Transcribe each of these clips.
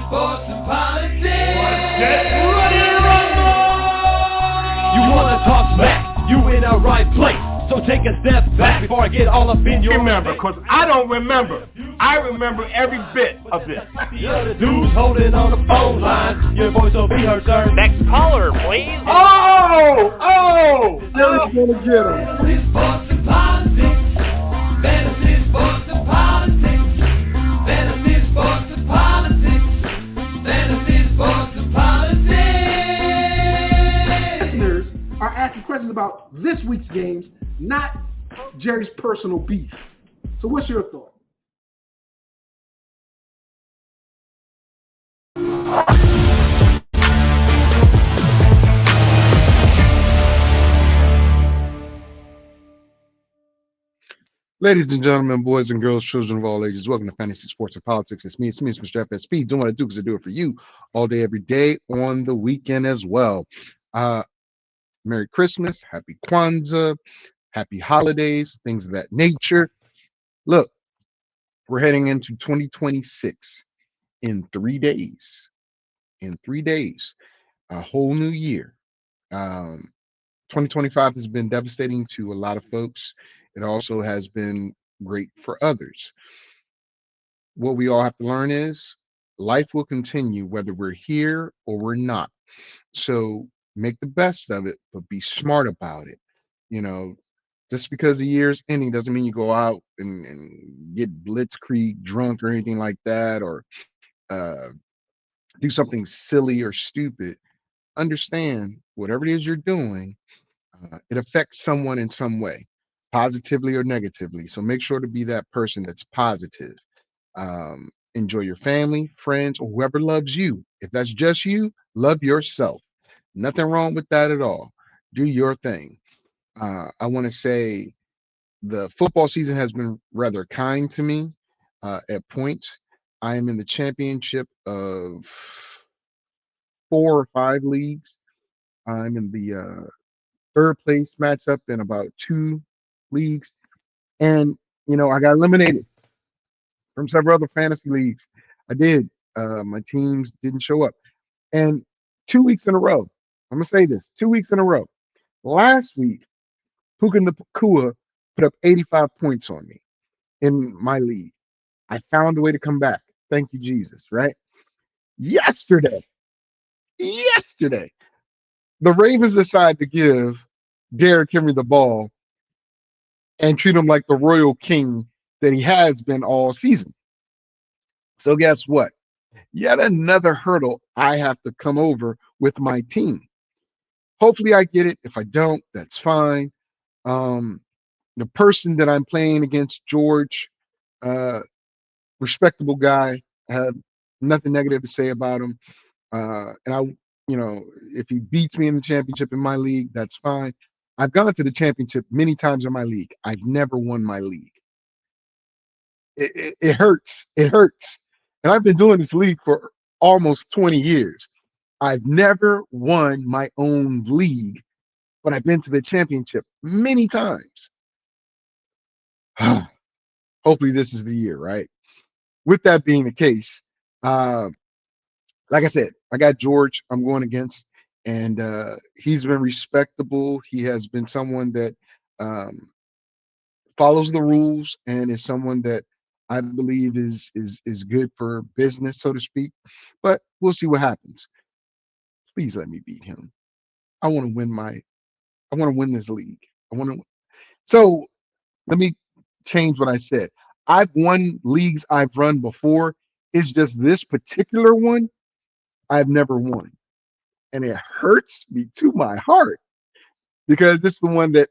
sports, and politics. Get ready to rumble! You wanna talk smack? You in the right place. So take a step back before I get all up in your remember, because I don't remember. I remember every bit of this. The other dudes holding on the phone line. Your voice will be heard, sir. Next caller, please. Oh! Jerry's gonna get him. Fantasy, sports, and politics. Fantasy, sports, and politics. Fantasy, sports, and politics. Fantasy, sports, and politics. Listeners are asking questions about this week's games, not Jerry's personal beef. So what's your thought? Ladies and gentlemen, boys and girls, children of all ages, welcome to Fantasy Sports and Politics. It's me, Mr. FSP. Doing what I do because I do it for you all day, every day, on the weekend as well. Merry Christmas, Happy Kwanzaa, Happy Holidays, things of that nature. Look, we're heading into 2026 in 3 days. In 3 days, a whole new year. 2025 has been devastating to a lot of folks. It also has been great for others. What we all have to learn is life will continue whether we're here or we're not. So make the best of it, but be smart about it. You know, just because the year's ending doesn't mean you go out and get blitzkrieg drunk or anything like that, or do something silly or stupid. Understand whatever it is you're doing, it affects someone in some way, positively or negatively. So make sure to be that person that's positive. Enjoy your family, friends, or whoever loves you. If that's just you, love yourself. Nothing wrong with that at all. Do your thing. I want to say the football season has been rather kind to me at points. I am in the championship of 4 or 5 leagues. I'm in the third place matchup in about 2 leagues. And, you know, I got eliminated from several other fantasy leagues. I did. My teams didn't show up. And 2 weeks in a row, I'm going to say this, 2 weeks in a row. Last week, Puka Nacua put up 85 points on me in my league. I found a way to come back. Thank you, Jesus, right? Yesterday, the Ravens decided to give Derrick Henry the ball and treat him like the royal king that he has been all season. So guess what? Yet another hurdle I have to come over with my team. Hopefully I get it. If I don't, that's fine. The person that I'm playing against, George, respectable guy, I have nothing negative to say about him. And I, you know, if he beats me in the championship in my league, that's fine. I've gone to the championship many times in my league. I've never won my league. It hurts. It hurts. And I've been doing this league for almost 20 years. I've never won my own league, but I've been to the championship many times. Hopefully this is the year, right? With that being the case, like I said, I got George I'm going against, and he's been respectable. He has been someone that follows the rules and is someone that I believe is good for business, so to speak. But we'll see what happens. Please let me beat him. I want to win this league. So let me change what I said. I've won leagues I've run before. It's just this particular one I've never won. And it hurts me to my heart because this is the one that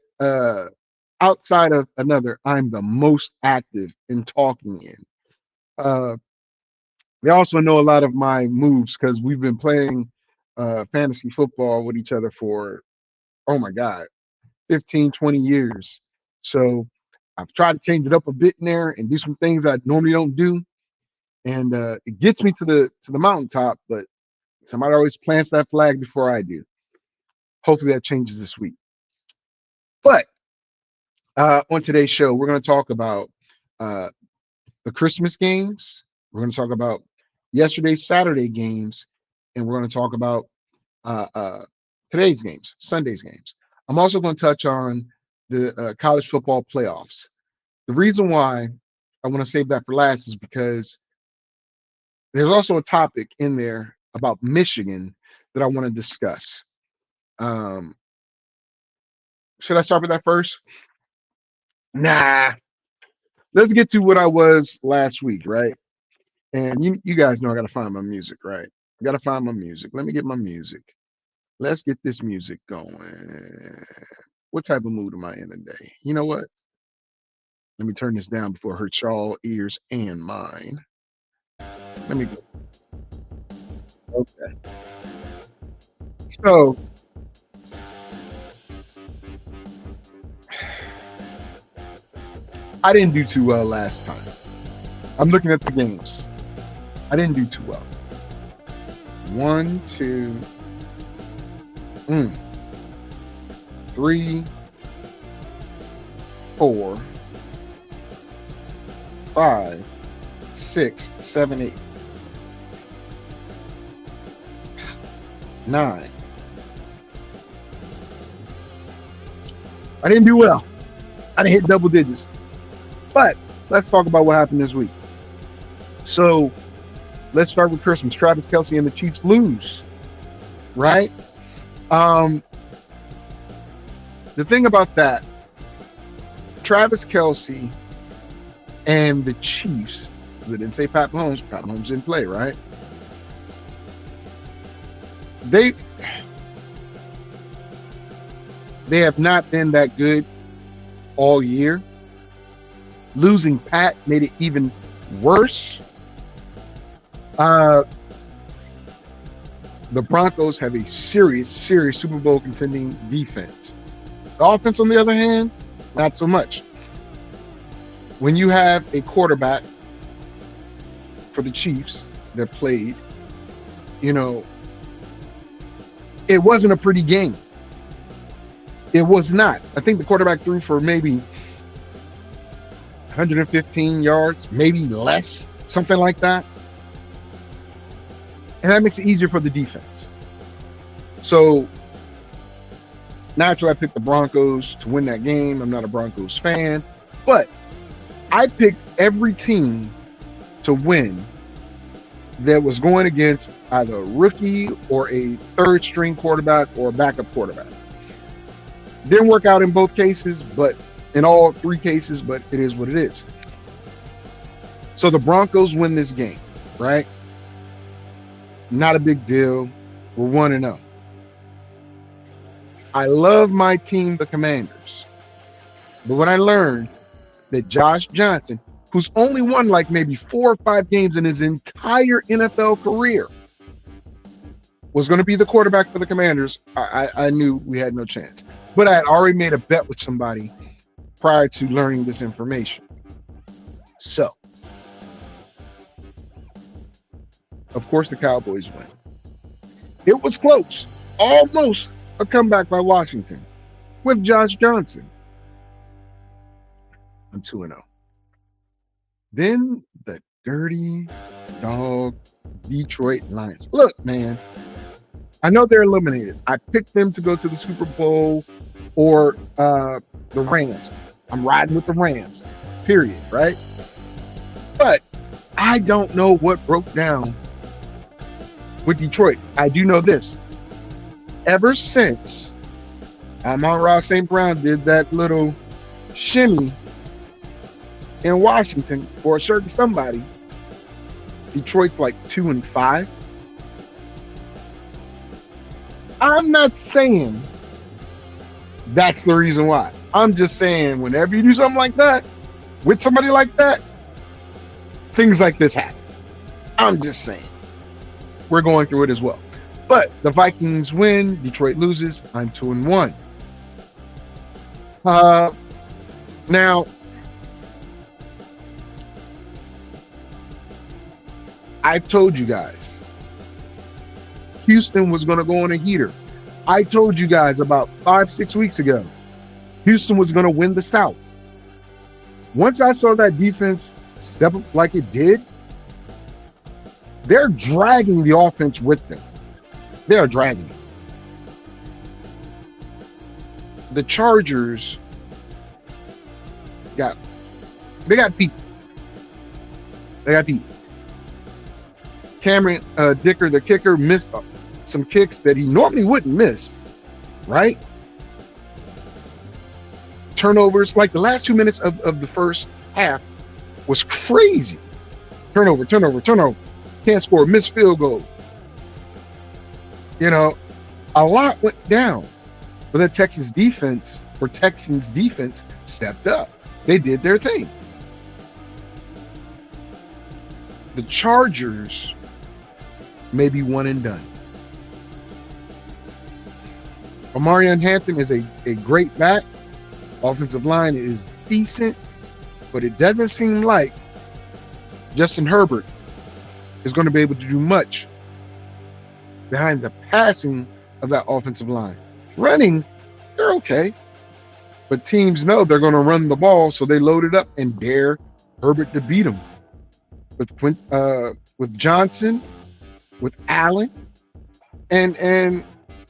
outside of another, I'm the most active in talking in. They also know a lot of my moves because we've been playing fantasy football with each other for, oh my God, 15, 20 years. So I've tried to change it up a bit in there and do some things I normally don't do. And it gets me to the mountaintop, but somebody always plants that flag before I do. Hopefully that changes this week. But on today's show, we're going to talk about the Christmas games. We're going to talk about yesterday's Saturday games, and we're going to talk about today's games, Sunday's games. I'm also going to touch on the college football playoffs. The reason why I want to save that for last is because there's also a topic in there about Michigan that I want to discuss. Should I start with that first? Nah. Let's get to what I was last week, right? And you guys know I got to find my music, right? I got to find my music. Let me get my music. Let's get this music going. What type of mood am I in today? You know what? Let me turn this down before it hurts y'all ears and mine. Let me go. Okay. So I didn't do too well last time. I'm looking at the games. I didn't do too well. 1, 2, 3, 4, 5, 6, 7, 8, 9. I didn't do well. I didn't hit double digits. But let's talk about what happened this week. So let's start with Christmas. Travis Kelce and the Chiefs lose, right? The thing about that, Travis Kelce and the Chiefs, because it didn't say Pat Mahomes. Pat Mahomes didn't play, right? They have not been that good all year. Losing Pat made it even worse. The Broncos have a serious Super Bowl contending defense. The offense, on the other hand, not so much. When you have a quarterback for the Chiefs that played, it wasn't a pretty game. It was not. I think the quarterback threw for maybe 115 yards, maybe less, something like that. And that makes it easier for the defense. So naturally, I picked the Broncos to win that game. I'm not a Broncos fan, but I picked every team to win that was going against either a rookie or a third string quarterback or a backup quarterback. Didn't work out in both cases, but in all three cases, but it is what it is. So the Broncos win this game, right? Not a big deal. We're 1-0. I love my team, the Commanders. But when I learned that Josh Johnson, who's only won like maybe 4 or 5 games in his entire NFL career, was going to be the quarterback for the Commanders, I knew we had no chance. But I had already made a bet with somebody prior to learning this information. So, of course, the Cowboys win. It was close. Almost a comeback by Washington with Josh Johnson. I'm 2-0. Then the dirty dog Detroit Lions. Look, man, I know they're eliminated. I picked them to go to the Super Bowl or the Rams. I'm riding with the Rams, period, right? But I don't know what broke down with Detroit. I do know this. Ever since Amon-Ra St. Brown did that little shimmy in Washington for a certain somebody, Detroit's like 2-5. I'm not saying that's the reason why. I'm just saying whenever you do something like that with somebody like that, things like this happen. I'm just saying. We're going through it as well. But the Vikings win, Detroit loses. I'm 2-1. Now, I've told you guys, Houston was going to go on a heater. I told you guys about 5-6 weeks ago, Houston was going to win the South. Once I saw that defense step up like it did, they're dragging the offense with them. They are dragging it. The Chargers got beat. They got beat. Cameron Dicker, the kicker, missed some kicks that he normally wouldn't miss, right? Turnovers, like the last 2 minutes of the first half was crazy. Turnover. Can't score, missed field goal. You know, a lot went down. But the Texans defense stepped up. They did their thing. The Chargers may be one and done. Omarion Hampton is a great back. Offensive line is decent, but it doesn't seem like Justin Herbert is going to be able to do much behind the passing of that offensive line. Running, they're okay, but teams know they're going to run the ball, so they load it up and dare Herbert to beat them. With Johnson, with Allen, and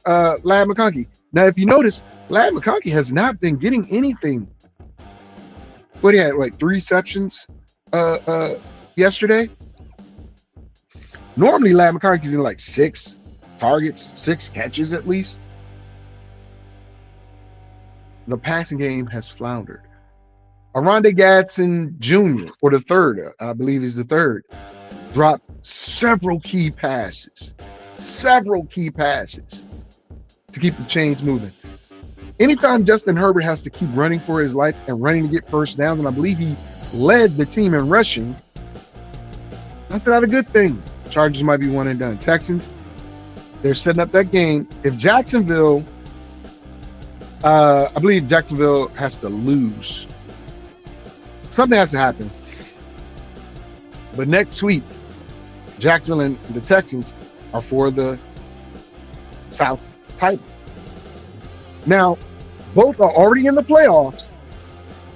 Ladd McConkey. Now, if you notice, Ladd McConkey has not been getting anything. What he had, like 3 receptions yesterday. Normally, Ladd McConkey's in like 6 targets, 6 catches at least. The passing game has floundered. Aronde Gadsden Jr., or the third, I believe he's the third, dropped several key passes to keep the chains moving. Anytime Justin Herbert has to keep running for his life and running to get first downs, and I believe he led the team in rushing, that's not a good thing. Chargers might be one and done. Texans, they're setting up that game. If Jacksonville, I believe Jacksonville has to lose. Something has to happen. But next week, Jacksonville and the Texans are for the South title. Now, both are already in the playoffs.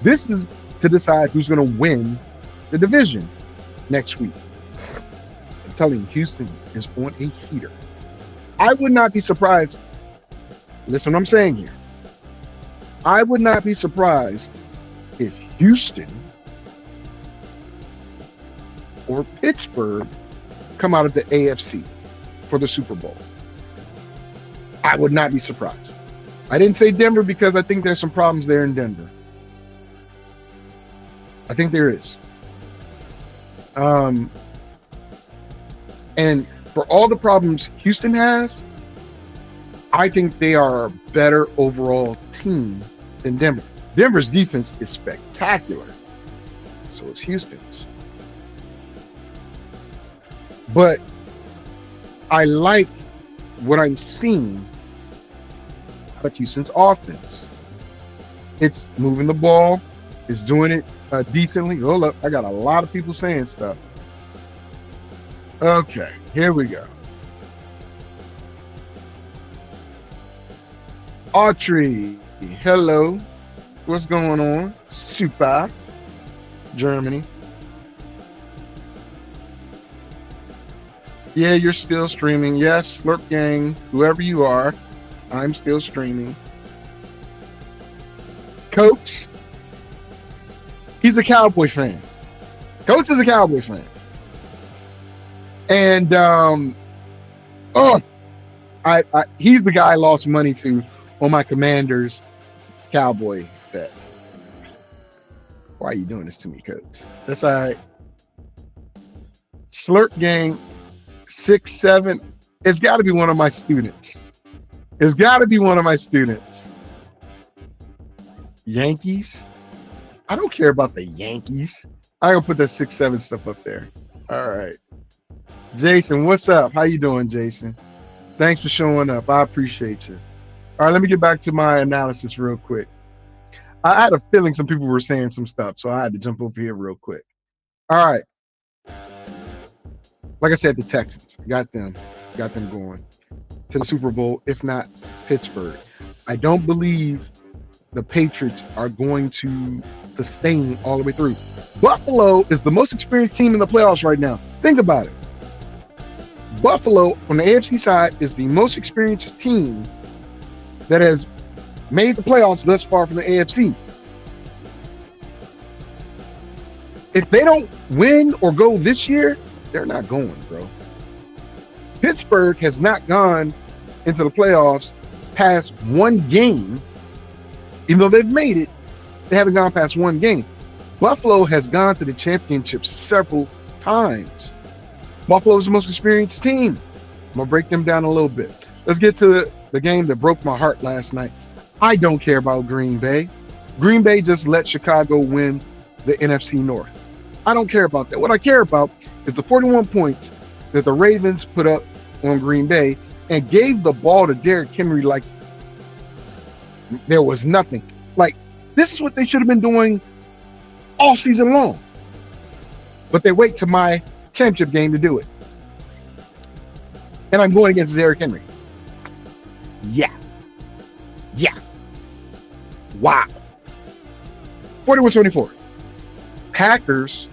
This is to decide who's going to win the division next week. I'm telling you, Houston is on a heater. I would not be surprised. Listen what I'm saying here. I would not be surprised if Houston or Pittsburgh come out of the AFC for the Super Bowl. I would not be surprised. I didn't say Denver because I think there's some problems there in Denver. I think there is. And for all the problems Houston has, I think they are a better overall team than Denver. Denver's defense is spectacular. So is Houston's. But I like what I'm seeing out of Houston's offense. It's moving the ball. It's doing it decently. Hold up. I got a lot of people saying stuff. Okay, here we go. Autry, hello. What's going on? Super. Germany. Yeah, you're still streaming. Yes, Slurp Gang, whoever you are, I'm still streaming. Coach, he's a Cowboy fan. Coach is a Cowboy fan. And he's the guy I lost money to on my Commanders Cowboy bet. Why are you doing this to me, Coach? That's all right. Slurp Gang 6'7". It's got to be one of my students. It's got to be one of my students. Yankees? I don't care about the Yankees. I'm going to put that 6'7" stuff up there. All right. Jason, what's up? How you doing, Jason? Thanks for showing up. I appreciate you. All right, let me get back to my analysis real quick. I had a feeling some people were saying some stuff, so I had to jump over here real quick. All right. Like I said, the Texans got them going to the Super Bowl, if not Pittsburgh. I don't believe the Patriots are going to sustain all the way through. Buffalo is the most experienced team in the playoffs right now. Think about it. Buffalo on the AFC side is the most experienced team that has made the playoffs thus far from the AFC. If they don't win or go this year, they're not going, bro. Pittsburgh has not gone into the playoffs past one game. Even though they've made it, they haven't gone past one game. Buffalo has gone to the championship several times. Buffalo is the most experienced team. I'm going to break them down a little bit. Let's get to the game that broke my heart last night. I don't care about Green Bay. Green Bay just let Chicago win the NFC North. I don't care about that. What I care about is the 41 points that the Ravens put up on Green Bay and gave the ball to Derrick Henry like there was nothing. Like, this is what they should have been doing all season long. But they wait to my championship game to do it. And I'm going against Derrick Henry. Yeah. Wow. 41-24. Packers,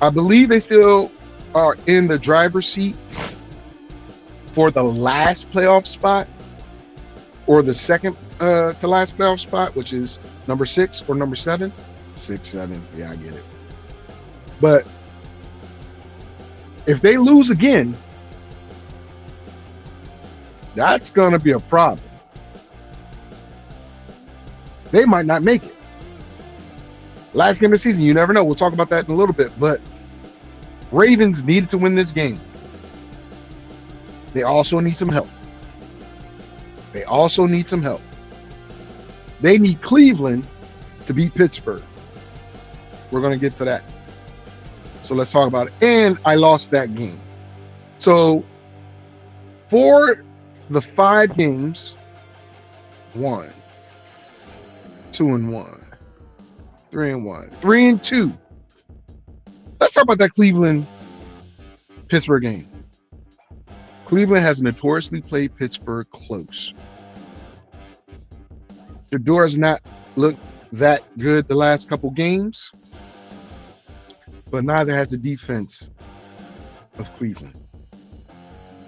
I believe they still are in the driver's seat for the last playoff spot, or the second to last playoff spot, which is number 6 or number 7. 6, 7. Yeah, I get it. But if they lose again, that's going to be a problem. They might not make it. Last game of the season, you never know. We'll talk about that in a little bit. But Ravens needed to win this game. They also need some help. They need Cleveland to beat Pittsburgh. We're going to get to that. So let's talk about it. And I lost that game. So for the 5 games, 1, 2-1, 3-1, 3-2. Let's talk about that Cleveland-Pittsburgh game. Cleveland has notoriously played Pittsburgh close. Shador has not looked that good the last couple games, but neither has the defense of Cleveland.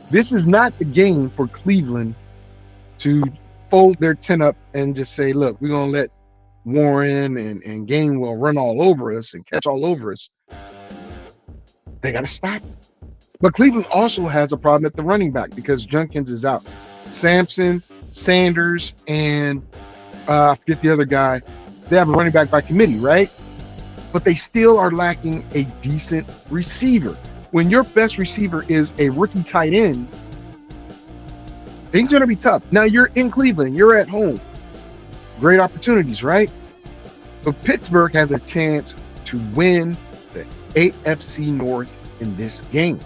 This is not the game for Cleveland to fold their tent up and just say, look, we're going to let Warren and Gainwell run all over us and catch all over us. They got to stop. But Cleveland also has a problem at the running back because Jenkins is out. Sampson, Sanders, and I forget the other guy. They have a running back by committee, right? But they still are lacking a decent receiver. When your best receiver is a rookie tight end, things are going to be tough. Now you're in Cleveland. You're at home. Great opportunities, right? But Pittsburgh has a chance to win the AFC North in this game.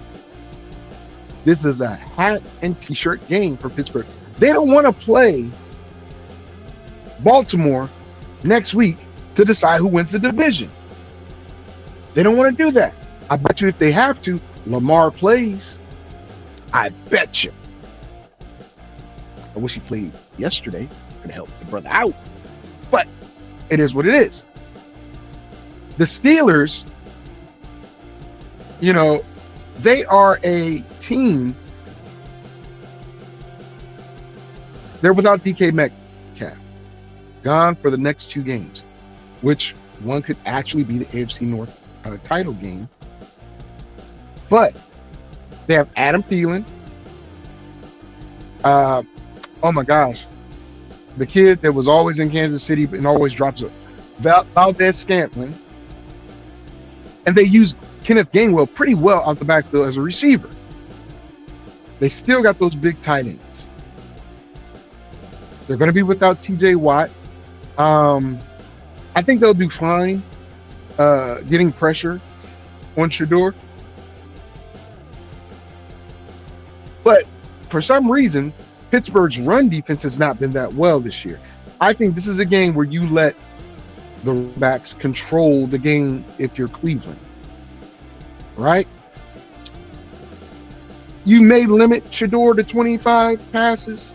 This is a hat and t-shirt game for Pittsburgh. They don't want to play Baltimore next week to decide who wins the division. They don't want to do that. I bet you if they have to, Lamar plays. I bet you. I wish he played yesterday. Could help the brother out. But it is what it is. The Steelers, they are a team. They're without DK Metcalf. Gone for the next 2 games, which one could actually be the AFC North title game. But they have Adam Thielen. Oh my gosh. The kid that was always in Kansas City and always drops it. Valdez-Scantling. And they use Kenneth Gainwell pretty well out the backfield as a receiver. They still got those big tight ends. They're going to be without TJ Watt. I think they'll do fine getting pressure on Shador. But for some reason, Pittsburgh's run defense has not been that well this year. I think this is a game where you let the backs control the game if you're Cleveland. Right? You may limit Shador to 25 passes.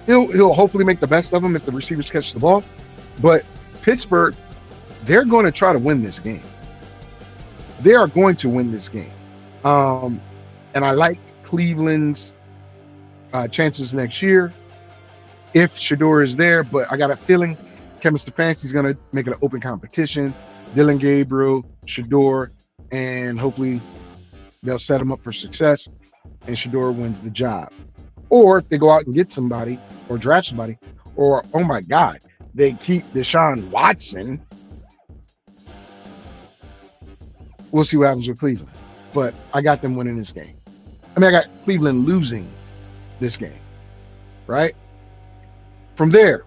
He'll hopefully make the best of them if the receivers catch the ball. But Pittsburgh, they're going to try to win this game. They are going to win this game. And I like Cleveland's chances next year if Shador is there, but I got a feeling Kevin Stefanski's going to make it an open competition. Dylan Gabriel, Shador, and hopefully they'll set him up for success and Shador wins the job. Or if they go out and get somebody or draft somebody, or, oh my God, they keep Deshaun Watson. We'll see what happens with Cleveland. But I got them winning this game. I mean, I got Cleveland losing this game, right? From there,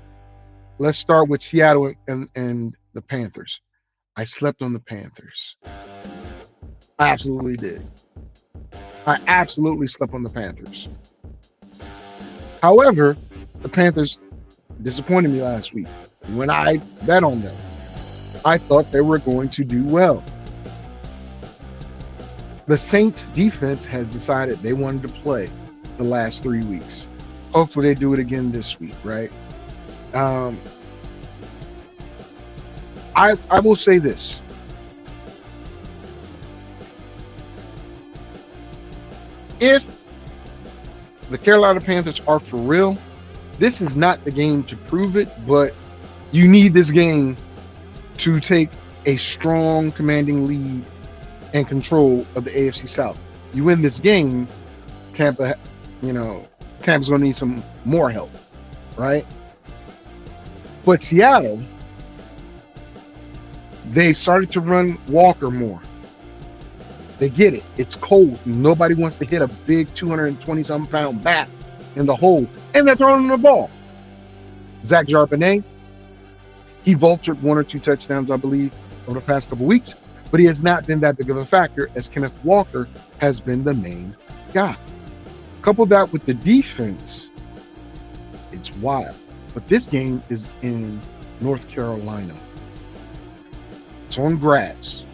let's start with Seattle and the Panthers. I slept on the Panthers. I absolutely did. I absolutely slept on the Panthers. However, the Panthers disappointed me last week. When I bet on them, I thought they were going to do well. The Saints defense has decided they wanted to play the last 3 weeks. Hopefully they do it again this week, right? I will say this. If the Carolina Panthers are for real, this is not the game to prove it, but you need this game to take a strong, commanding lead and control of the AFC South. You win this game, Tampa's going to need some more help, right? But Seattle, they started to run Walker more. They get it. It's cold. Nobody wants to hit a big 220-something pound bat in the hole, and they're throwing the ball. Zach Charbonnet, he vultured 1 or 2 touchdowns, I believe, over the past couple weeks, but he has not been that big of a factor as Kenneth Walker has been the main guy. Couple that with the defense, it's wild. But this game is in North Carolina. It's on grass.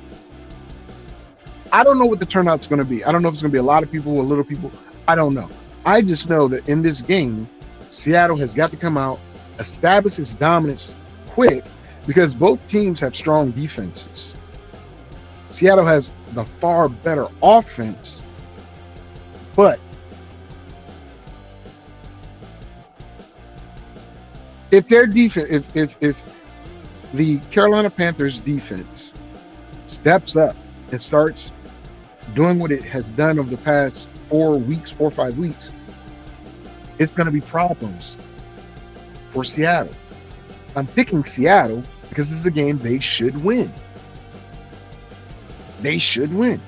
I don't know what the turnout's going to be. I don't know if it's going to be a lot of people or little people. I don't know. I just know that in this game, Seattle has got to come out, establish its dominance quick, because both teams have strong defenses. Seattle has the far better offense, but if their defense, if the Carolina Panthers defense steps up and starts doing what it has done over the past 4 or 5 weeks, it's going to be problems for Seattle. I'm picking Seattle because this is a game they should win. They should win.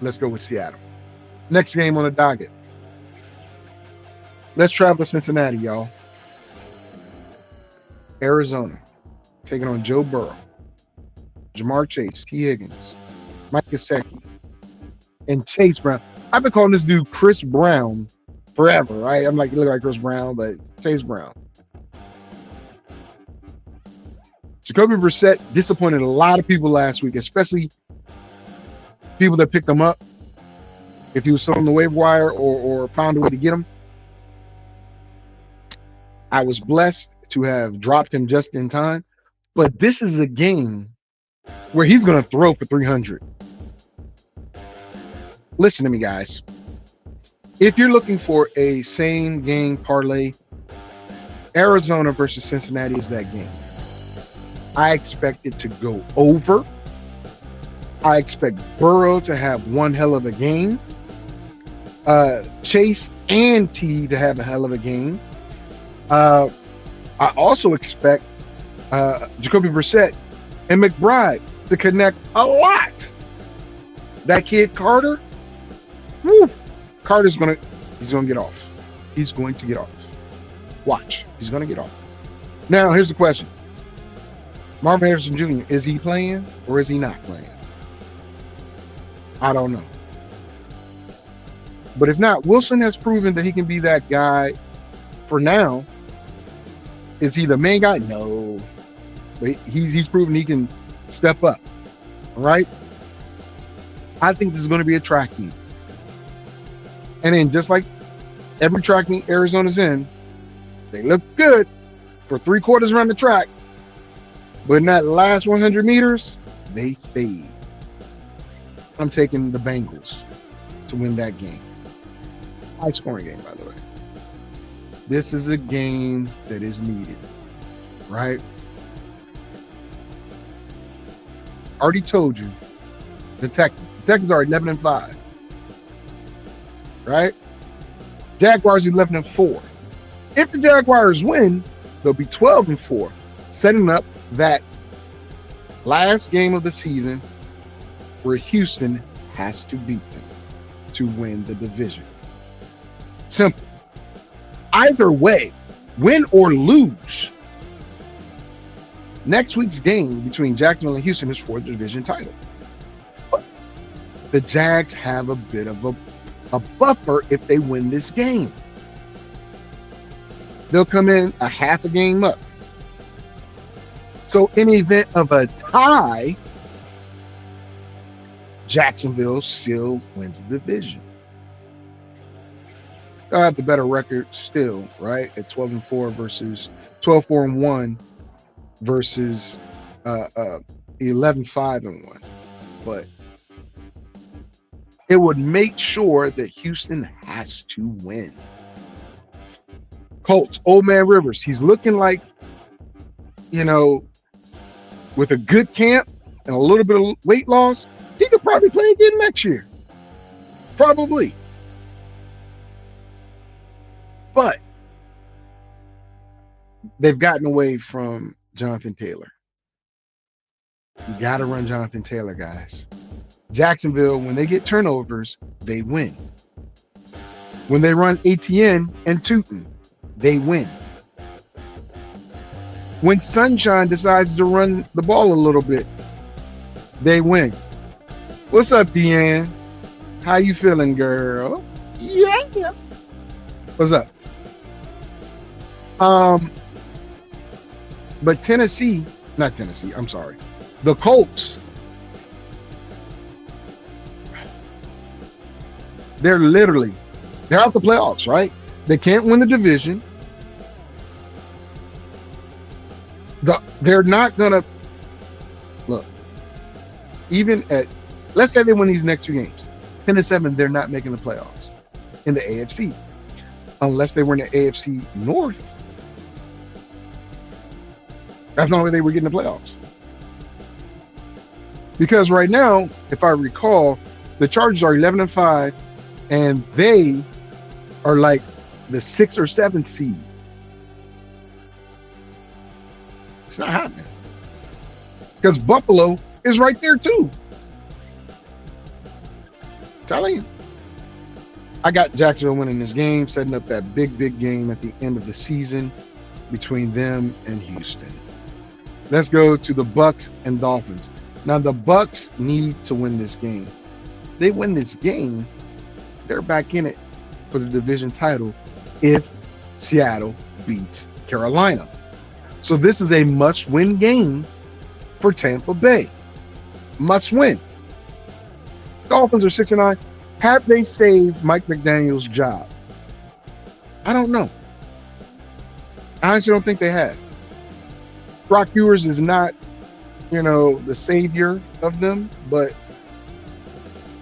Let's go with Seattle. Next game on the docket. Let's travel to Cincinnati, y'all. Arizona taking on Joe Burrow, Jamar Chase, T. Higgins, Mike Gesicki, and Chase Brown. I've been calling this dude Chris Brown forever, right? I'm like, he look like Chris Brown, but Chase Brown. Jacoby Brissett disappointed a lot of people last week, especially people that picked him up. If he was still on the waiver wire or found a way to get him. I was blessed to have dropped him just in time, but this is a game where he's going to throw for 300. Listen to me, guys. If you're looking for a same game parlay, Arizona versus Cincinnati is that game. I expect it to go over. I expect Burrow to have one hell of a game. Chase and T to have a hell of a game. I also expect Jacoby Brissett and McBride to connect a lot. That kid Carter, woo, Carter's gonna get off. He's going to get off. Watch, he's gonna get off. Now here's the question: Marvin Harrison Jr., is he playing or is he not playing? I don't know. But if not, Wilson has proven that he can be that guy for now. Is he the main guy? No. But he's proven he can step up. All right? I think this is going to be a track meet. And then just like every track meet Arizona's in, they look good for 3/4 around the track. But in that last 100 meters, they fade. I'm taking the Bengals. to win that game. High scoring game, by the way. This is a game that is needed, right? Already told you the Texans are 11-5, right? Jaguars 11-4. If the Jaguars win, they'll be 12-4, setting up that last game of the season where Houston has to beat them to win the division. Simple. Either way, win or lose, next week's game between Jacksonville and Houston is for the division title. But the Jags have a bit of a buffer if they win this game. They'll come in a half a game up. So in the event of a tie, Jacksonville still wins the division. They'll have the better record still, right? At 12-4 versus 12-4-1 versus 11-5-1. But it would make sure that Houston has to win. Colts, Old Man Rivers, he's looking like, with a good camp and a little bit of weight loss, he could probably play again next year. Probably. But they've gotten away from Jonathan Taylor. You got to run Jonathan Taylor, guys. Jacksonville, when they get turnovers, they win. When they run ATN and Tootin, they win. When Sunshine decides to run the ball a little bit, they win. What's up, Deanne? How you feeling, girl? Yeah. What's up? But the Colts, they're out the playoffs, right? They can't win the division. They're not gonna look. Even let's say they win these next two games, 10-7, they're not making the playoffs in the AFC, unless they were in the AFC North. That's the only way they were getting the playoffs. Because right now, if I recall, the Chargers are 11-5, and they are like the 6th or 7th seed. It's not happening. Because Buffalo is right there too. Telling you. I got Jacksonville winning this game, setting up that big game at the end of the season between them and Houston. Let's go to the Bucks and Dolphins. Now the Bucks need to win this game. They win this game, they're back in it for the division title if Seattle beats Carolina. So this is a must-win game for Tampa Bay. Must win. Dolphins are 6-9. Have they saved Mike McDaniel's job? I don't know. I honestly don't think they have. Brock Ewers is not, the savior of them, but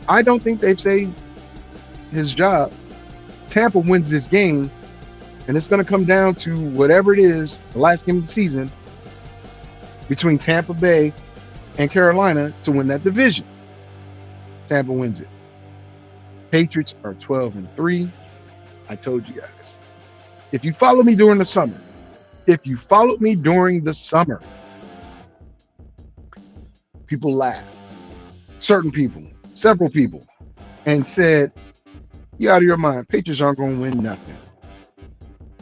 I don't think they've saved his job. Tampa wins this game, and it's going to come down to whatever it is, the last game of the season, between Tampa Bay and Carolina to win that division. Tampa wins it. Patriots are 12-3. I told you guys. If you follow me during the summer, people laughed. Certain people, several people, and said, "You out of your mind. Patriots aren't going to win nothing."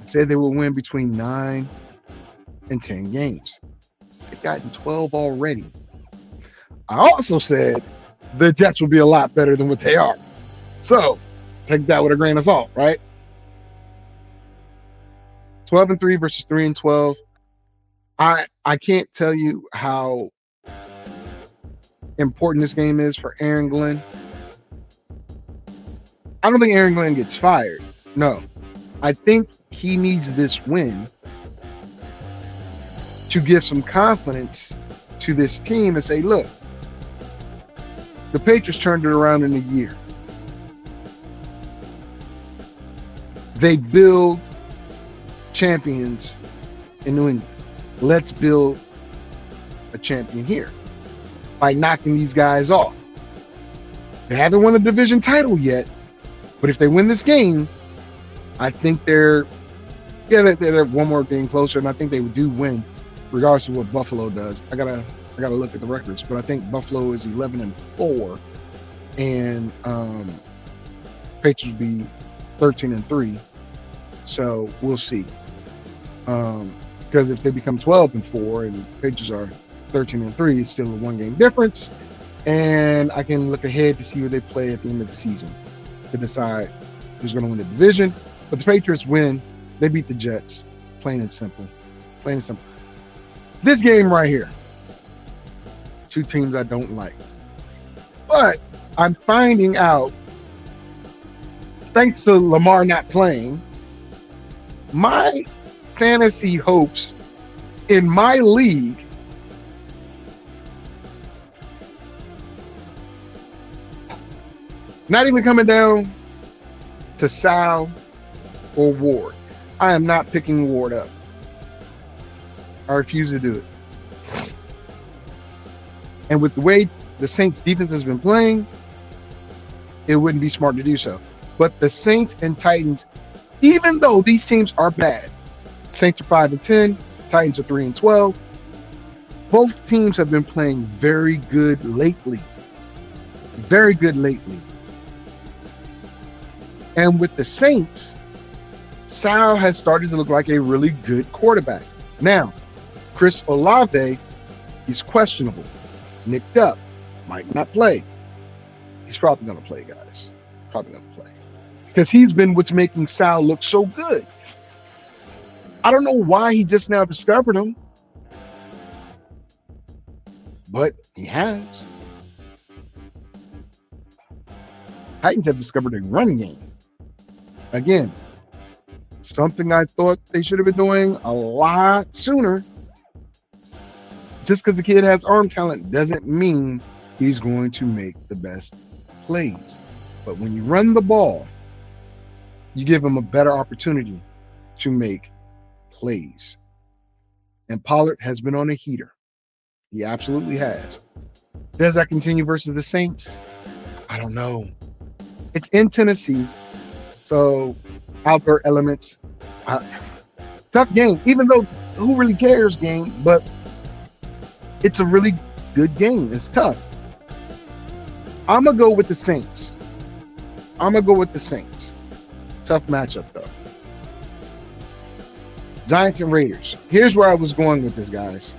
I said they will win between 9 and 10 games. They've gotten 12 already. I also said the Jets will be a lot better than what they are. So take that with a grain of salt, right? 12-3 versus 3-12. I can't tell you how important this game is for Aaron Glenn. I don't think Aaron Glenn gets fired. No. I think he needs this win to give some confidence to this team and say, look, the Patriots turned it around in a year. they build champions in New England. Let's build a champion here by knocking these guys off. They haven't won the division title yet, but if they win this game, I think they're one more game closer, and I think they do win, regardless of what Buffalo does. I gotta look at the records, but I think Buffalo is 11-4, and Patriots would be 13-3. So we'll see. Because if they become 12-4 and Patriots are 13-3, it's still a 1-game difference. And I can look ahead to see who they play at the end of the season to decide who's going to win the division. But the Patriots win. They beat the Jets. Plain and simple. Plain and simple. This game right here, two teams I don't like. But I'm finding out, thanks to Lamar not playing, my fantasy hopes in my league not even coming down to Sal or Ward. I am not picking Ward up. I refuse to do it. And with the way the Saints defense has been playing, it wouldn't be smart to do so. But the Saints and Titans, even though these teams are bad, Saints are 5-10, Titans are 3-12. Both teams have been playing very good lately. Very good lately. And with the Saints, Sal has started to look like a really good quarterback. Now, Chris Olave, he's questionable, nicked up, might not play. He's probably going to play, guys. Probably going to play. Because he's been what's making Sal look so good. I don't know why he just now discovered him, but he has. Titans have discovered a run game. Again, something I thought they should have been doing a lot sooner. Just because the kid has arm talent doesn't mean he's going to make the best plays. But when you run the ball, you give him a better opportunity to make plays. And Pollard has been on a heater. He absolutely has. Does that continue versus the Saints? I don't know. It's in Tennessee, so outdoor elements. Tough game, even though who really cares game, but it's a really good game. It's tough. I'm going to go with the Saints. Tough matchup, though. Giants and Raiders. Here's where I was going with this, guys.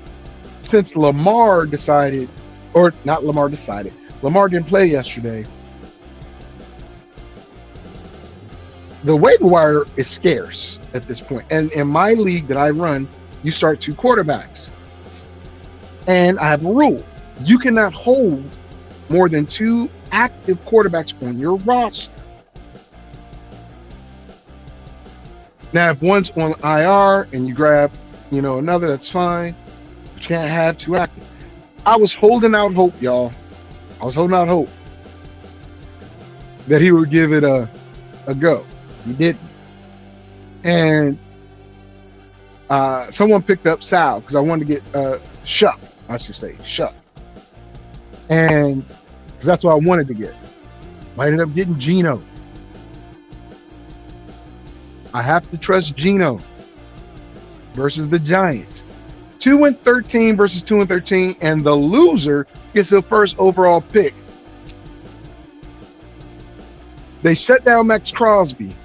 Since Lamar didn't play yesterday, the waiver wire is scarce at this point. And in my league that I run, you start 2 quarterbacks. And I have a rule. You cannot hold more than 2 active quarterbacks on your roster. Now, if one's on IR and you grab, another, that's fine. But you can't have 2 active. I was holding out hope, y'all. I was holding out hope that he would give it a go. He didn't. And someone picked up Sal because I wanted to get Shuck. I should say Shuck. And because that's what I wanted to get. I ended up getting Geno. I have to trust Geno versus the Giants. 2-13 versus 2-13, and the loser gets the first overall pick. They shut down Max Crosby.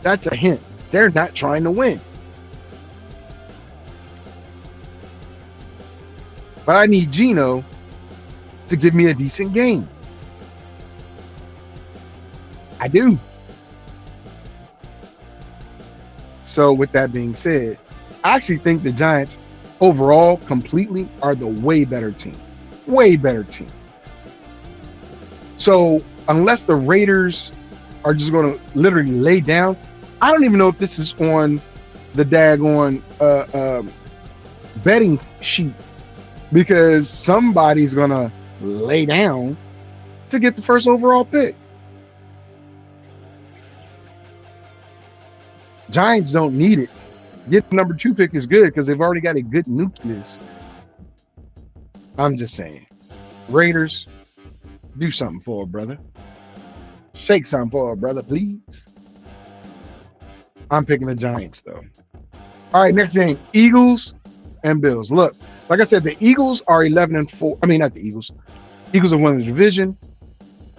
That's a hint. They're not trying to win. But I need Geno to give me a decent game. I do. So with that being said, I actually think the Giants overall completely are the way better team. Way better team. So unless the Raiders are just going to literally lay down, I don't even know if this is on the daggone betting sheet, because somebody's going to lay down to get the first overall pick. Giants don't need it. Get the number 2 pick is good because they've already got a good nucleus. I'm just saying. Raiders, do something for a brother. Shake something for a brother, please. I'm picking the Giants, though. All right, next game, Eagles and Bills. Look, like I said, the Eagles are 11-4. I mean, not the Eagles. Eagles have won the division.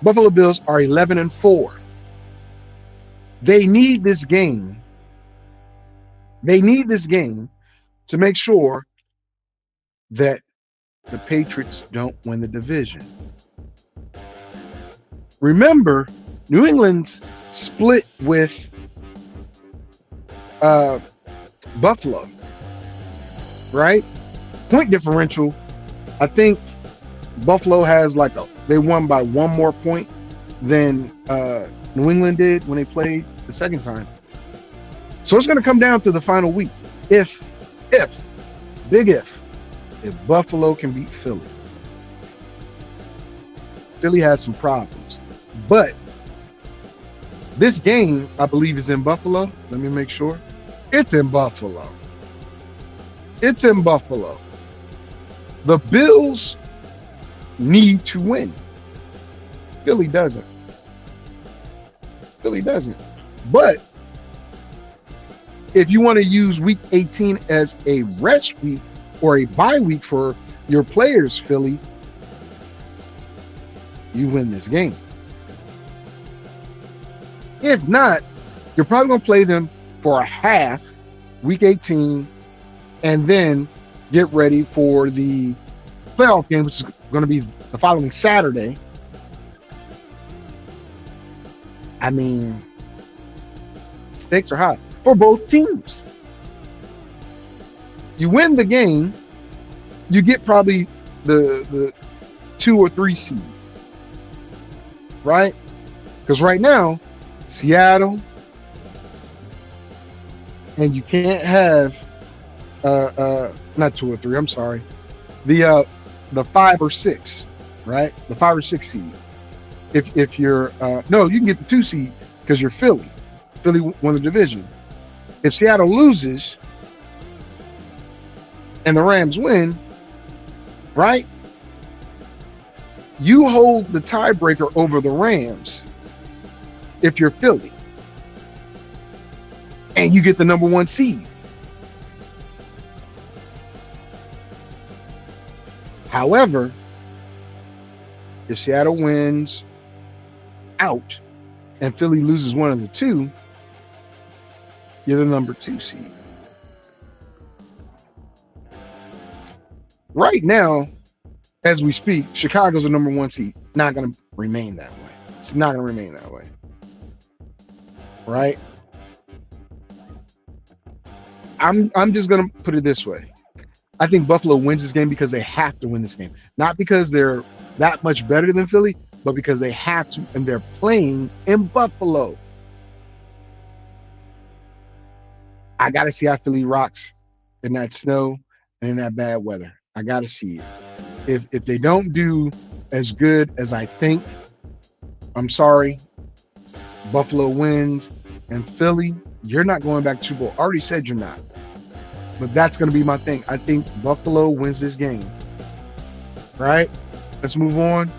Buffalo Bills are 11-4. They need this game. They need this game to make sure that the Patriots don't win the division. Remember, New England's split with Buffalo, right? Point differential, I think Buffalo has they won by 1 more point than New England did when they played the second time. So it's going to come down to the final week. If Buffalo can beat Philly. Philly has some problems, but this game, I believe, is in Buffalo. Let me make sure. It's in Buffalo. It's in Buffalo. The Bills need to win. Philly doesn't. Philly doesn't. But if you want to use week 18 as a rest week or a bye week for your players, Philly, you win this game. If not, you're probably going to play them for a half, week 18, and then get ready for the playoff game, which is going to be the following Saturday. I mean, stakes are high for both teams. You win the game, you get probably the 2 or 3 seed, right? Because right now, Seattle, and you can't have not 2 or 3. I'm sorry, the 5 or 6, right? The 5 or 6 seed. If you're no, you can get the 2 seed because you're Philly. Philly won the division. If Seattle loses and the Rams win, right? You hold the tiebreaker over the Rams if you're Philly. And you get the number 1 seed. However, if Seattle wins out and Philly loses one of the 2, you're the number 2 seed. Right now, as we speak, Chicago's the number 1 seed. Not going to remain that way. It's not going to remain that way. Right? I'm just going to put it this way. I think Buffalo wins this game because they have to win this game. Not because they're that much better than Philly, but because they have to, and they're playing in Buffalo. I got to see how Philly rocks in that snow and in that bad weather. I got to see it. If they don't do as good as I think, I'm sorry. Buffalo wins, and Philly, you're not going back to Super Bowl. I already said you're not. But that's going to be my thing. I think Buffalo wins this game. Right? Let's move on.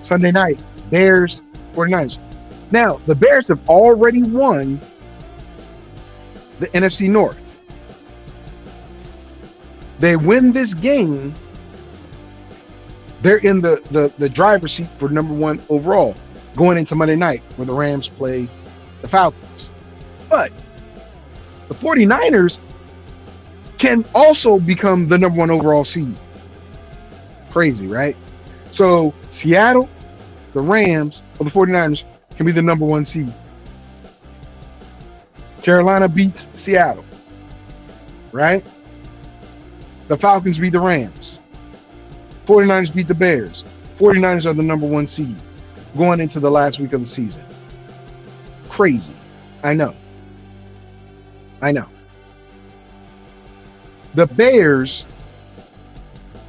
Sunday night, Bears, 49ers. Now, the Bears have already won the NFC North. They win this game, they're in the driver's seat for number 1 overall going into Monday night when the Rams play the Falcons. But the 49ers can also become the number 1 overall seed. Crazy, right? So Seattle, the Rams, or the 49ers can be the number 1 seed. Carolina beats Seattle, right? The Falcons beat the Rams. 49ers beat the Bears. 49ers are the number 1 seed going into the last week of the season. Crazy. I know. The Bears,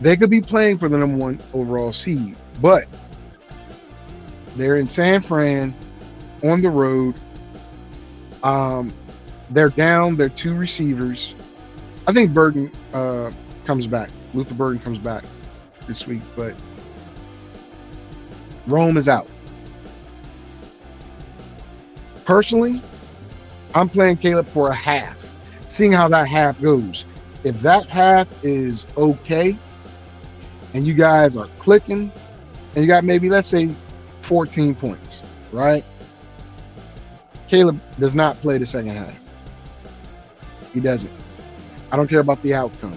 they could be playing for the number 1 overall seed, but they're in San Fran on the road. They're down their 2 receivers. I think Burton comes back. Luther Burton comes back this week, but Rome is out. Personally, I'm playing Caleb for a half, seeing how that half goes. If that half is okay, and you guys are clicking, and you got maybe, let's say, 14 points, right? Caleb does not play the second half. He doesn't. I don't care about the outcome.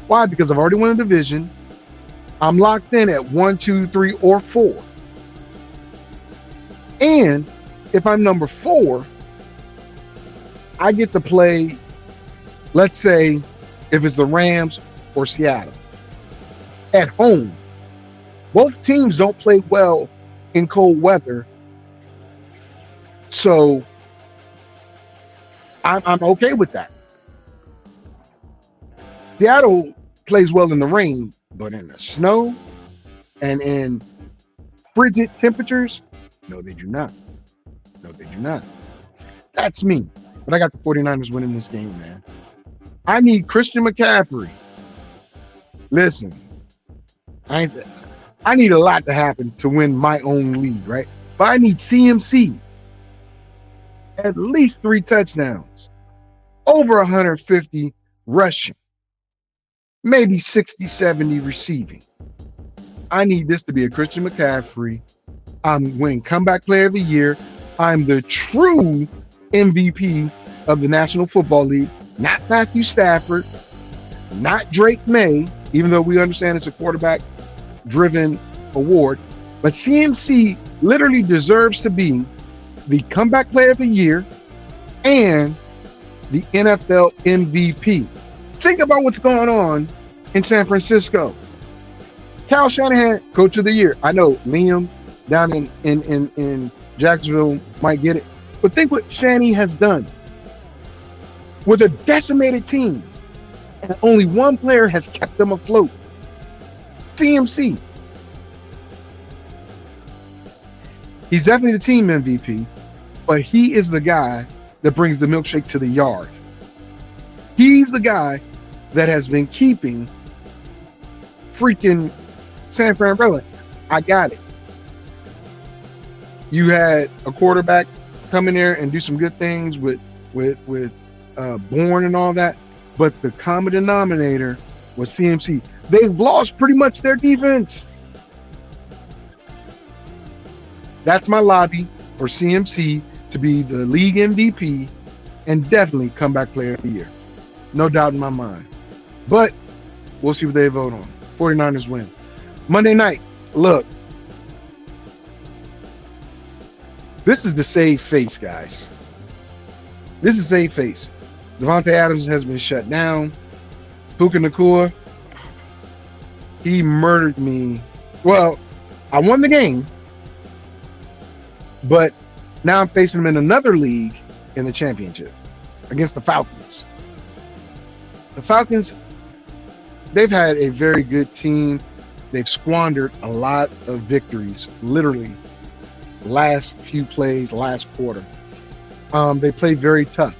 Why? Because I've already won a division. I'm locked in at 1, 2, 3, or 4. And if I'm number 4, I get to play, let's say, if it's the Rams or Seattle, at home. Both teams don't play well in cold weather. So I'm okay with that. Seattle plays well in the rain, but in the snow and in frigid temperatures, no, they do not. No, they do not. That's me. But I got the 49ers winning this game, man. I need Christian McCaffrey. Listen, I need a lot to happen to win my own league, right? But I need CMC. At least 3 touchdowns. Over 150 rushing. Maybe 60, 70 receiving. I need this to be a Christian McCaffrey. I'm winning comeback player of the year. I'm the true MVP of the National Football League. Not Matthew Stafford. Not Drake May, even though we understand it's a quarterback-driven award. But CMC literally deserves to be the comeback player of the year and the NFL MVP. Think about what's going on in San Francisco. Kyle Shanahan, coach of the year. I know Liam down in Jacksonville might get it. But think what Shanny has done. With a decimated team, and only one player has kept them afloat. CMC. He's definitely the team MVP, but he is the guy that brings the milkshake to the yard. He's the guy that has been keeping freaking San Fran relevant. I got it. You had a quarterback come in there and do some good things with Bourne and all that, but the common denominator was CMC. They've lost pretty much their defense. That's my lobby for CMC to be the league MVP and definitely comeback player of the year. No doubt in my mind. But we'll see what they vote on. 49ers win. Monday night, look. This is the save face, guys. This is save face. Devontae Adams has been shut down. Puka Nacua, he murdered me. Well, I won the game, but now I'm facing him in another league in the championship against the Falcons. The Falcons, they've had a very good team. They've squandered a lot of victories, literally last few plays, last quarter. They played very tough.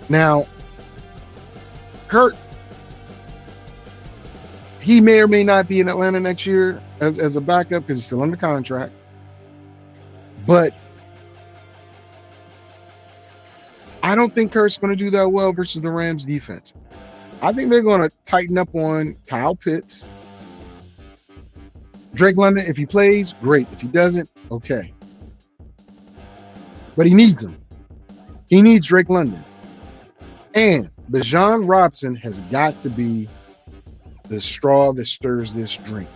Now, Kurt, he may or may not be in Atlanta next year as a backup because he's still under contract. But I don't think Kurt's going to do that well versus the Rams defense. I think they're going to tighten up on Kyle Pitts. Drake London, if he plays, great. If he doesn't, okay. But he needs him. He needs Drake London. And Bijan Robinson has got to be the straw that stirs this drink.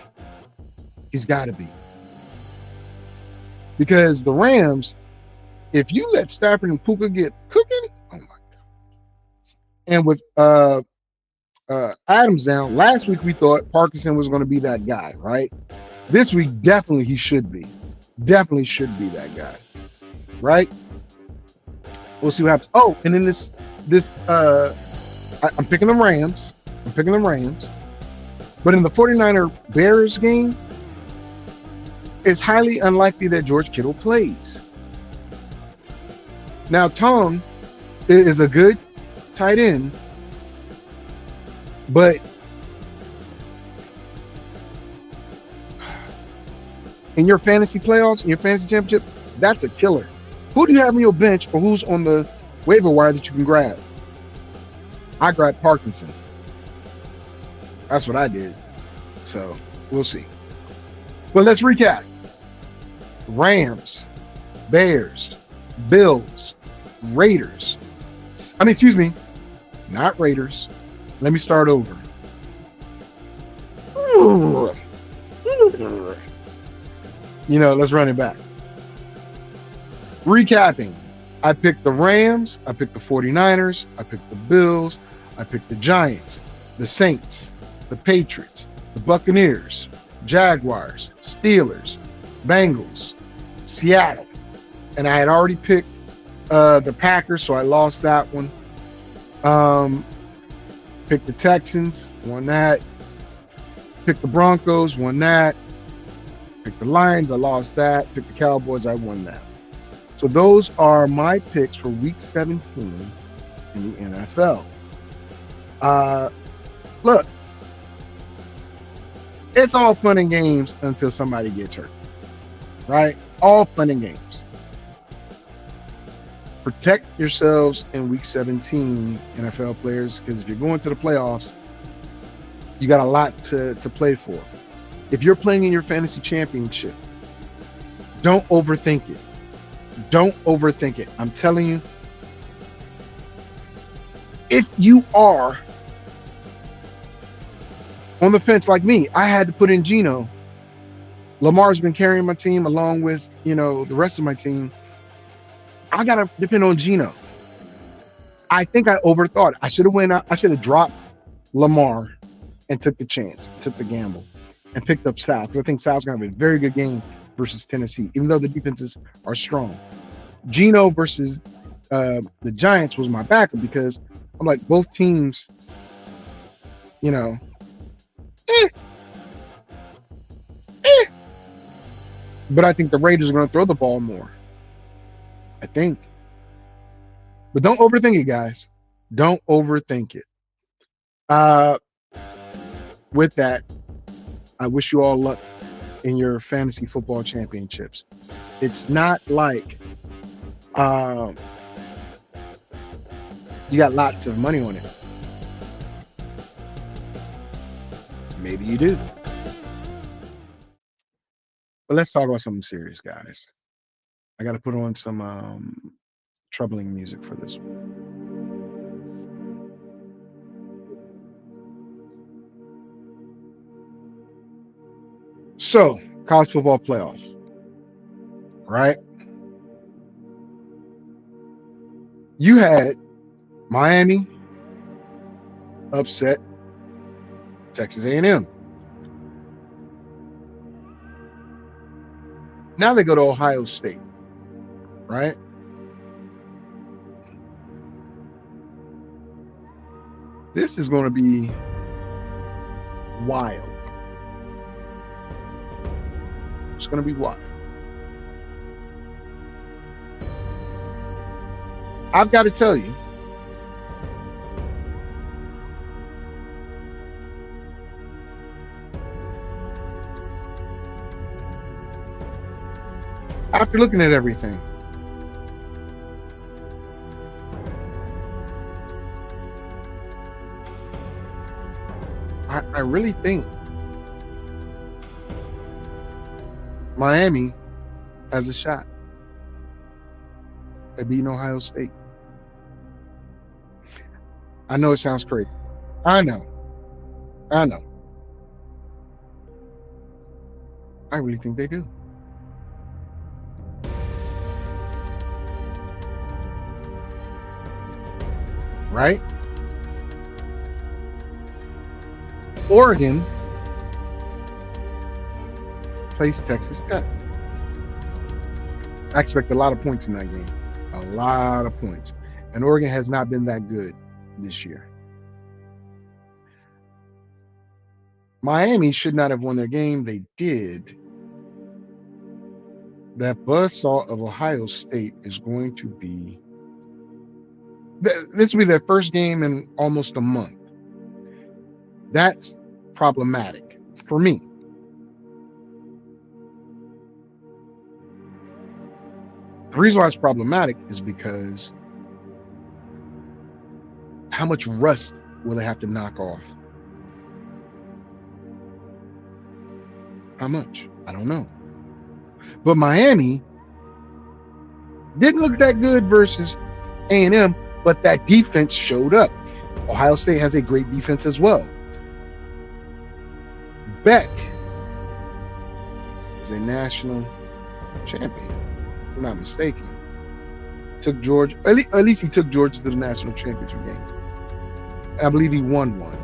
He's got to be. Because the Rams, if you let Stafford and Puka get cooking, oh my God. And with Adams down, last week we thought Parkinson was going to be that guy, right? This week, definitely he should be. Definitely should be that guy, right? We'll see what happens. Oh, and then I'm picking the Rams. But in the 49er Bears game, it's highly unlikely that George Kittle plays. Now, Tom is a good tight end, but in your fantasy playoffs, in your fantasy championship, that's a killer. Who do you have on your bench or who's on the waiver wire that you can grab? I grabbed Parkinson. That's what I did. So we'll see. But let's recap. Rams, Bears, Bills, Raiders. Excuse me, not Raiders. Let me start over. Let's run it back. Recapping. I picked the Rams, I picked the 49ers, I picked the Bills, I picked the Giants, the Saints, the Patriots, the Buccaneers, Jaguars, Steelers, Bengals, Seattle. And I had already picked the Packers, so I lost that one. Picked the Texans, won that. Picked the Broncos, won that. Picked the Lions, I lost that. Picked the Cowboys, I won that. So those are my picks for Week 17 in the NFL. Look, it's all fun and games until somebody gets hurt, right? All fun and games. Protect yourselves in Week 17, NFL players, because if you're going to the playoffs, you got a lot to play for. If you're playing in your fantasy championship, don't overthink it. Don't overthink it. I'm telling you, if you are on the fence like me, I had to put in Geno. Lamar's been carrying my team along with, the rest of my team. I got to depend on Geno. I think I overthought it. I should have dropped Lamar and took the chance, took the gamble, and picked up Sal, because I think Sal's going to have a very good game versus Tennessee, even though the defenses are strong. Geno versus the Giants was my backup because I'm like, both teams, But I think the Raiders are going to throw the ball more. I think. But don't overthink it, guys. Don't overthink it. With that, I wish you all luck in your fantasy football championships. It's not like you got lots of money on it. Maybe you do. But let's talk about something serious, guys. I got to put on some troubling music for this one. So, college football playoffs, right? You had Miami upset Texas A&M. Now they go to Ohio State, right? This is going to be wild. It's going to be wild. I've got to tell you, after looking at everything, I really think Miami has a shot at beating Ohio State. I know it sounds crazy. I know. I really think they do. Right? Oregon plays Texas Tech. I expect a lot of points in that game. A lot of points. And Oregon has not been that good this year. Miami should not have won their game. They did. That buzzsaw of Ohio State is going to be This will be their first game in almost a month. That's problematic for me. The reason why it's problematic is because how much rust will they have to knock off? How much? I don't know. But Miami didn't look that good versus A&M, but that defense showed up. Ohio State has a great defense as well. Beck is a national champion, if I'm not mistaken. Took Georgia, at least he took Georgia to the national championship game. I believe he won one.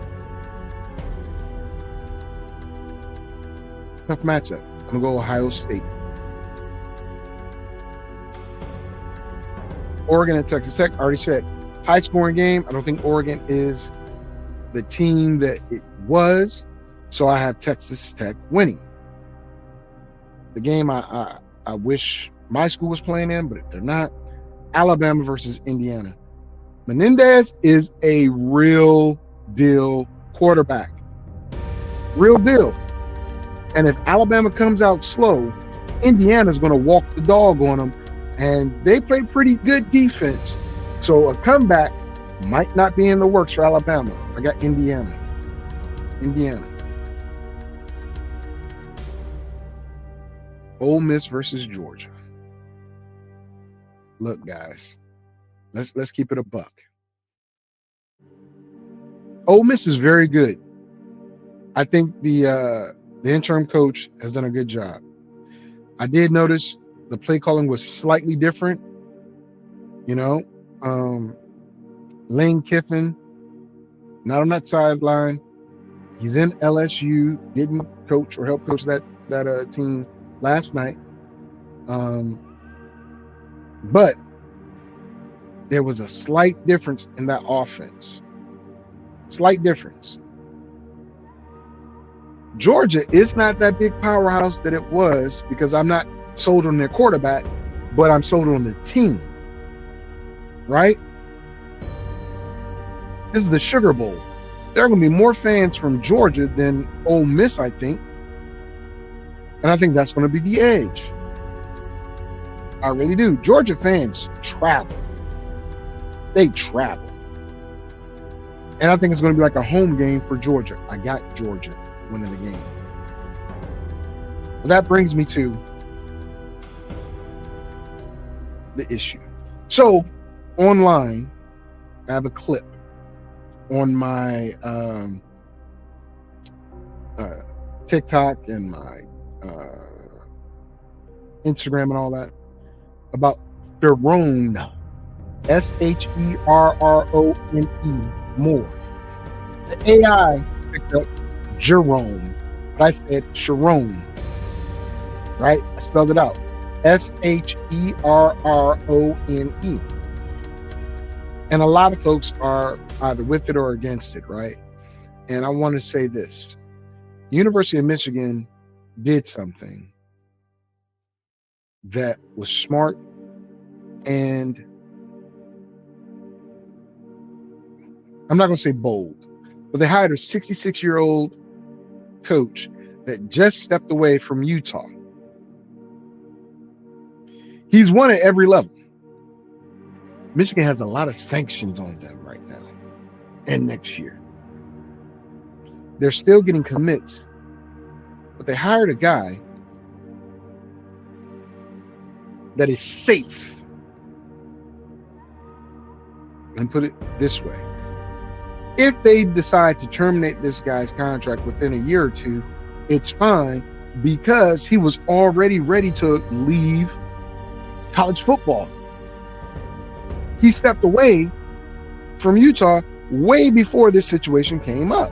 Tough matchup. I'm gonna go Ohio State. Oregon and Texas Tech, I already said, high scoring game. I don't think Oregon is the team that it was, so I have Texas Tech winning. The game I wish my school was playing in, but they're not. Alabama versus Indiana. Menendez is a real deal quarterback. Real deal. And if Alabama comes out slow, Indiana's going to walk the dog on them. And they play pretty good defense. So a comeback might not be in the works for Alabama. I got Indiana. Ole Miss versus Georgia. Look, guys, let's keep it a buck. Ole Miss is very good. I think the interim coach has done a good job. I did notice the play calling was slightly different. You know, Lane Kiffin, not on that sideline. He's in LSU, didn't coach or help coach that team last night. But there was a slight difference in that offense. Slight difference. Georgia is not that big powerhouse that it was, because I'm not sold on their quarterback, but I'm sold on the team. Right? This is the Sugar Bowl. There are going to be more fans from Georgia than Ole Miss, I think. And I think that's going to be the edge. I really do. Georgia fans travel. They travel. And I think it's going to be like a home game for Georgia. I got Georgia winning the game. Well, that brings me to the issue. So, online, I have a clip on my TikTok and my Instagram and all that about Sharon, Sherrone, More. The AI picked up Jerome, but I said Sharon, right? I spelled it out. Sherrone. And a lot of folks are either with it or against it, right? And I want to say this. University of Michigan did something that was smart, and I'm not going to say bold, but they hired a 66-year-old coach that just stepped away from Utah. He's won at every level. Michigan has a lot of sanctions on them right now and next year. They're still getting commits, but they hired a guy that is safe. And put it this way. If they decide to terminate this guy's contract within a year or two, it's fine, because he was already ready to leave college football. He stepped away from Utah way before this situation came up.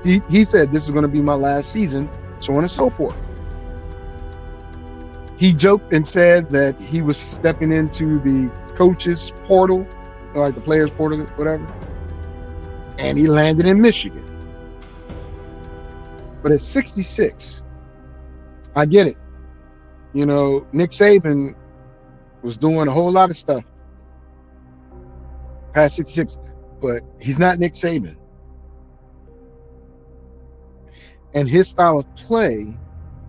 He said, this is going to be my last season, so on and so forth. He joked and said that he was stepping into the coaches portal, like the players portal, whatever, and he landed in Michigan. But at 66, I get it. You know, Nick Saban was doing a whole lot of stuff. past 66, but he's not Nick Saban. And his style of play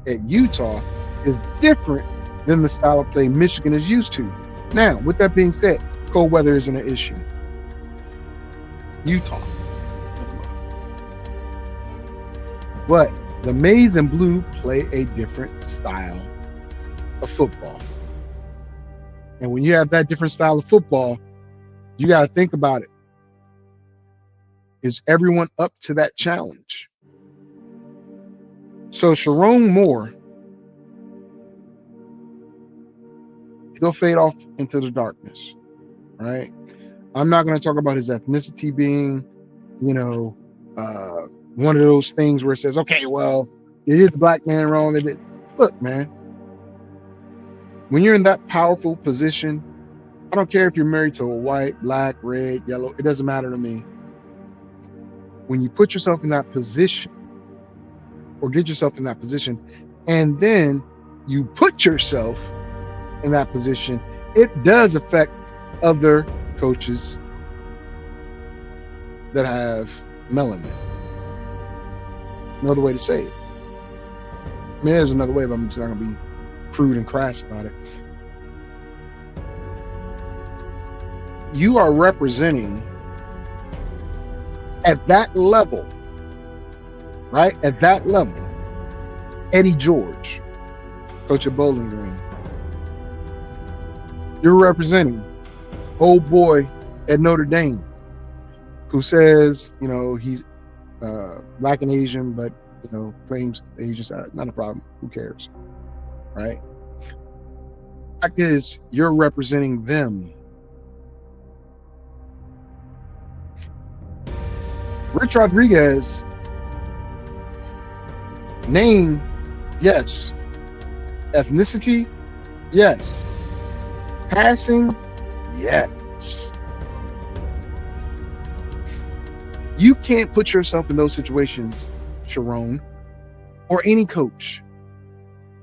at Utah is different than the style of play Michigan is used to. Now, with that being said, cold weather isn't an issue. Utah. But the maize and blue play a different style of football. And when you have that different style of football, you got to think about it. Is everyone up to that challenge? So Sharon Moore, he'll fade off into the darkness, right? I'm not going to talk about his ethnicity being, one of those things where it says, okay, well, it is the black man wrong. Look, man, when you're in that powerful position, I don't care if you're married to a white, black, red, yellow, it doesn't matter to me. When you put yourself in that position or get yourself in that position, and then you put yourself in that position, it does affect other coaches that have melanin. Another way to say it. I mean, there's another way, but I'm just not going to be crude and crass about it. You are representing at that level, right? At that level, Eddie George, coach of Bowling Green. You're representing old boy at Notre Dame, who says, he's black and Asian, but claims Asian side, not a problem. Who cares, right? The fact is, you're representing them. Rich Rodriguez, name, yes. Ethnicity, yes. Passing, yes. You can't put yourself in those situations, Sharon, or any coach,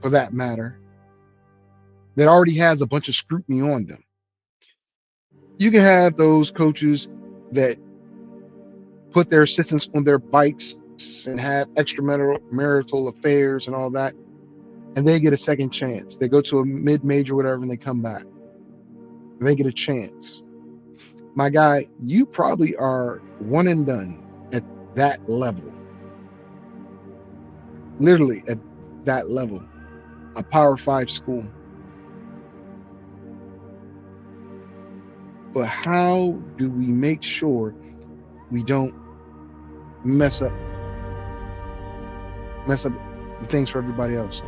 for that matter, that already has a bunch of scrutiny on them. You can have those coaches that put their assistants on their bikes and have extramarital affairs and all that, and they get a second chance. They go to a mid-major, whatever, and they come back. And they get a chance. My guy, you probably are one and done at that level. Literally at that level. A Power 5 school. But how do we make sure we don't mess up the things for everybody else?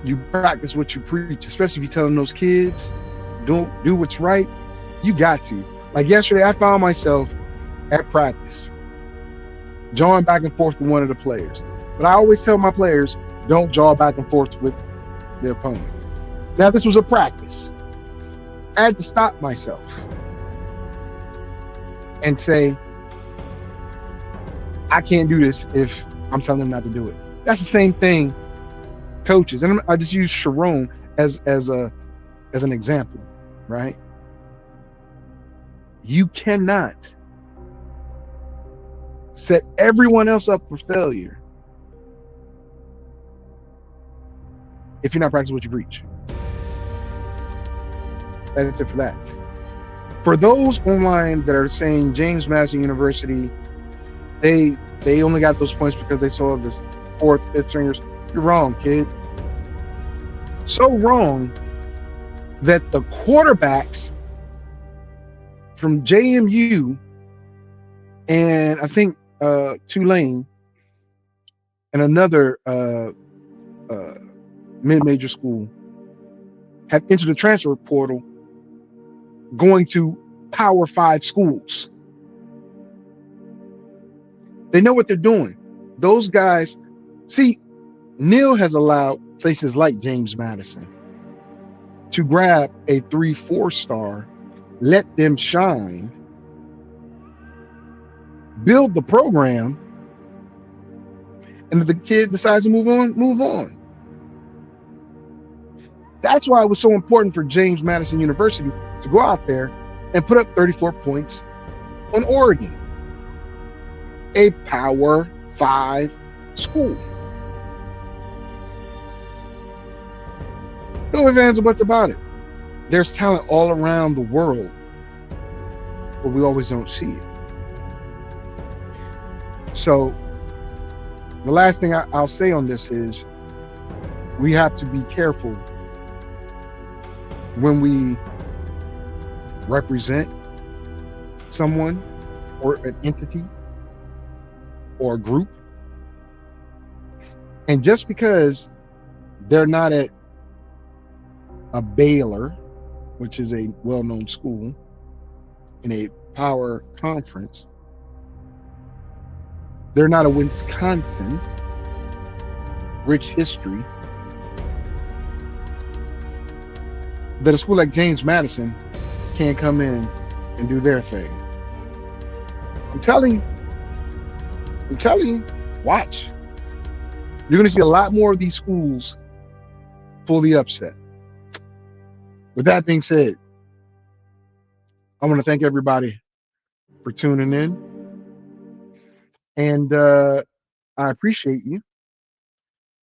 You practice what you preach, especially if you're telling those kids, don't do what's right. You got to. Like yesterday, I found myself at practice, jawing back and forth with one of the players. But I always tell my players, don't jaw back and forth with the opponent. Now, this was a practice. I had to stop myself and say, I can't do this if I'm telling them not to do it. That's the same thing, coaches. And I just use Sharon as an example, right? You cannot set everyone else up for failure if you're not practicing what you preach. That's it for that. For those online that are saying James Madison University, they only got those points because they saw the 4th, 5th stringers, you're wrong, kid. So wrong that the quarterbacks from JMU and I think Tulane and another mid-major school have entered the transfer portal going to Power 5 schools. They know what they're doing. Those guys, see, Neil has allowed places like James Madison to grab a 3-4 star, let them shine, build the program, and if the kid decides to move on, move on. That's why it was so important for James Madison University to go out there and put up 34 points on Oregon, a Power 5 school. No ifs, ands, or buts about it. There's talent all around the world, but we always don't see it. So the last thing I'll say on this is we have to be careful when we represent someone or an entity or a group. And just because they're not at a Baylor, which is a well-known school, in a power conference, they're not a Wisconsin, rich history, that a school like James Madison can't come in and do their thing. I'm telling you, watch. You're going to see a lot more of these schools pull the upset. With that being said, I want to thank everybody for tuning in. And I appreciate you.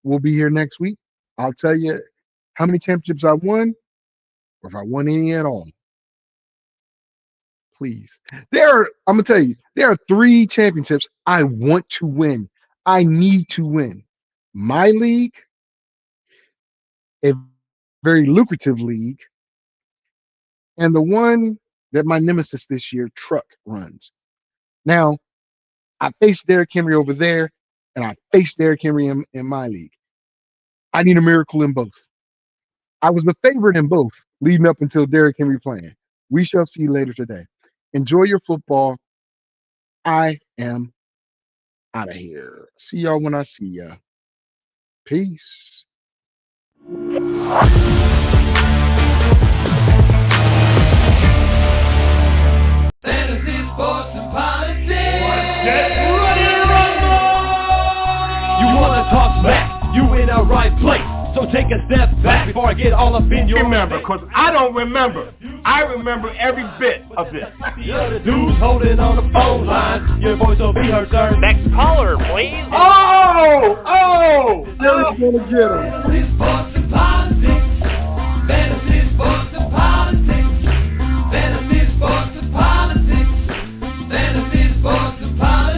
We'll be here next week. I'll tell you how many championships I won, or if I won any at all. Please. I'm going to tell you, there are 3 championships I want to win. I need to win. My league, a very lucrative league, and the one that my nemesis this year, Truck, runs. Now, I faced Derrick Henry over there, and I faced Derrick Henry in my league. I need a miracle in both. I was the favorite in both leading up until Derrick Henry playing. We shall see later today. Enjoy your football. I am out of here. See y'all when I see ya. Peace. Fantasy, sports, and politics. Get ready to rumble! You wanna talk smack? You in the right place. So take a step back before I get all up in your Remember, because I don't remember. I remember every bit of this. You're the dudes holding on the phone line. Your voice will be heard, sir. Next caller, please. Jerry's gonna get him. Fantasy, sports, and politics. Fantasy, sports, and politics. Fantasy, sports, and politics. Fantasy, sports, and politics.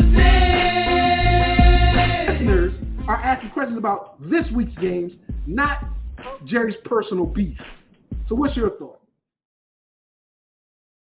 Listeners are asking questions about this week's games, not Jerry's personal beef. So what's your thought?